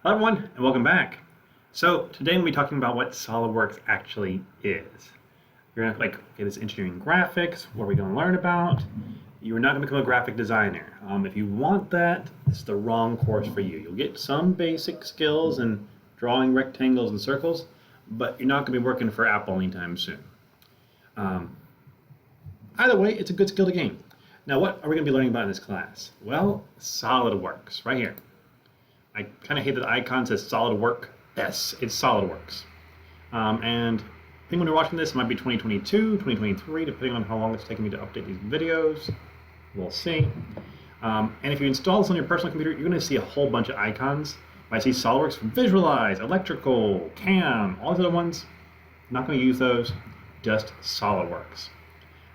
Hello everyone, and welcome back. So today we'll be talking about what SolidWorks actually is. You're gonna okay, this engineering graphics, what are we gonna learn about? You're not gonna become a graphic designer. If you want that, this is the wrong course for you. You'll get some basic skills in drawing rectangles and circles, but you're not gonna be working for Apple anytime soon. Either way, it's a good skill to gain. Now, what are we gonna be learning about in this class? Well, SolidWorks, right here. I kind of hate that the icon says SolidWorks. It's SolidWorks. And I think when you're watching this, it might be 2022, 2023, depending on how long it's taking me to update these videos. We'll see. And if you install this on your personal computer, you're going to see a whole bunch of icons. I see SolidWorks for Visualize, Electrical, CAM, all these other ones. I'm not going to use those, just SolidWorks.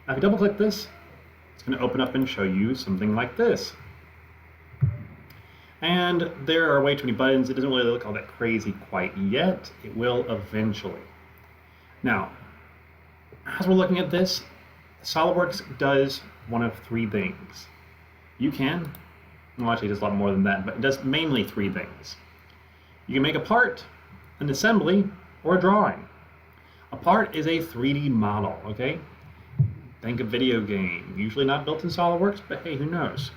Now, if you double click this, it's going to open up and show you something like this. And there are way too many buttons. It doesn't really look all that crazy quite yet. It will eventually. Now, as we're looking at this, SolidWorks does one of three things. You can, well actually it does a lot more than that, but it does mainly three things. You can make a part, an assembly, or a drawing. A part is a 3D model, okay? Think a video game, usually not built in SolidWorks, but hey, who knows?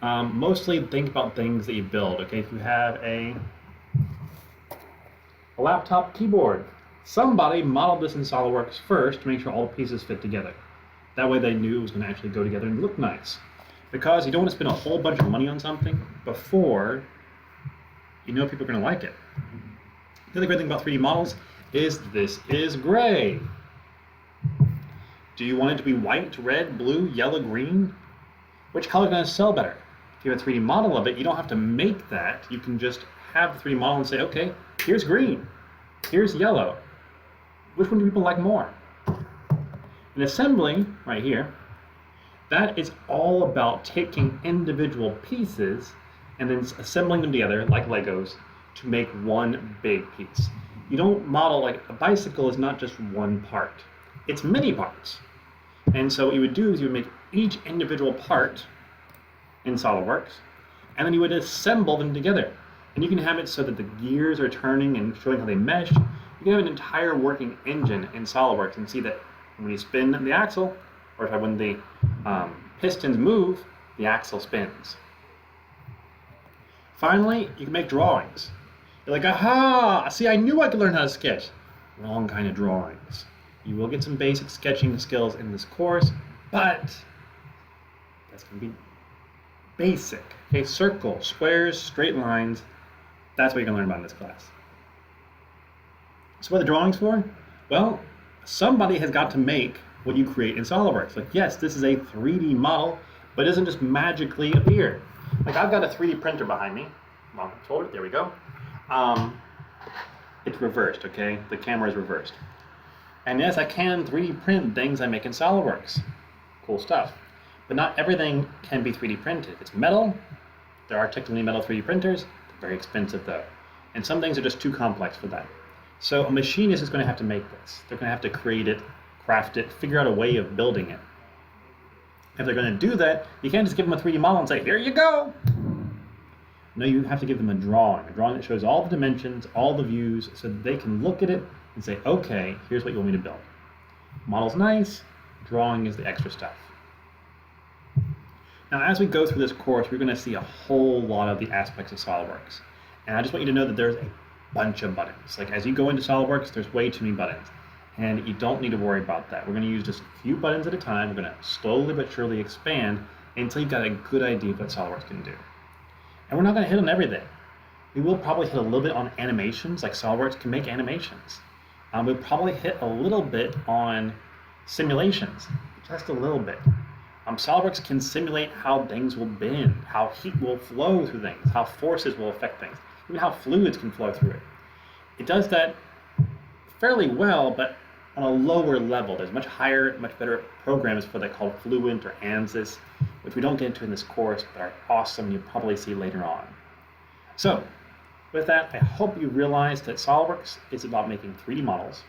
Mostly think about things that you build, okay? If you have a laptop keyboard, somebody modeled this in SolidWorks first to make sure all the pieces fit together. That way they knew it was going to actually go together and look nice. Because you don't want to spend a whole bunch of money on something before you know people are going to like it. The other great thing about 3D models is this is gray. Do you want it to be white, red, blue, yellow, green? Which color is going to sell better? If you have a 3D model of it, you don't have to make that. You can just have the 3D model and say, okay, here's green, here's yellow. Which one do people like more? An assembly, right here, that is all about taking individual pieces and then assembling them together like Legos to make one big piece. You don't model, like a bicycle is not just one part. It's many parts. And so what you would do is you would make each individual part in SolidWorks, and then you would assemble them together. And you can have it so that the gears are turning and showing how they mesh. You can have an entire working engine in SolidWorks and see that when you spin the axle, or when the pistons move, the axle spins. Finally, you can make drawings. You're like, aha! See, I knew I could learn how to sketch. Wrong kind of drawings. You will get some basic sketching skills in this course, but that's going to be basic. Okay, circles, squares, straight lines, that's what you're going to learn about in this class. So what are the drawings for? Well, somebody has got to make what you create in SolidWorks. Like, yes, this is a 3D model, but it doesn't just magically appear. Like, I've got a 3D printer behind me. Long shoulder, there we go. It's reversed, okay? The camera is reversed. And yes, I can 3D print things I make in SolidWorks. Cool stuff. But not everything can be 3D printed. If it's metal, there are technically metal 3D printers. They're very expensive though. And some things are just too complex for that. So a machinist is going to have to make this. They're going to have to create it, craft it, figure out a way of building it. If they're going to do that, you can't just give them a 3D model and say, there you go. No, you have to give them a drawing that shows all the dimensions, all the views, so that they can look at it and say, okay, here's what you want me to build. Model's nice, drawing is the extra stuff. Now, as we go through this course, we're going to see a whole lot of the aspects of SolidWorks. And I just want you to know that there's a bunch of buttons. Like, as you go into SolidWorks, there's way too many buttons. And you don't need to worry about that. We're going to use just a few buttons at a time. We're going to slowly but surely expand until you've got a good idea of what SolidWorks can do. And we're not going to hit on everything. We will probably hit a little bit on animations, like SolidWorks can make animations. We'll probably hit a little bit on simulations, just a little bit. SolidWorks can simulate how things will bend, how heat will flow through things, how forces will affect things, even how fluids can flow through it. It does that fairly well, but on a lower level. There's much higher, much better programs for that called Fluent or ANSYS, which we don't get into in this course, but are awesome. You'll probably see later on. So, with that, I hope you realize that SolidWorks is about making 3D models.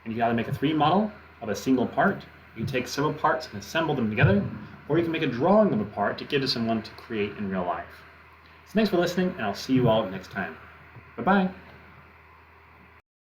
And you got to make a 3D model of a single part. You take several parts and assemble them together, or you can make a drawing of a part to give to someone to create in real life. So thanks for listening, and I'll see you all next time. Bye-bye.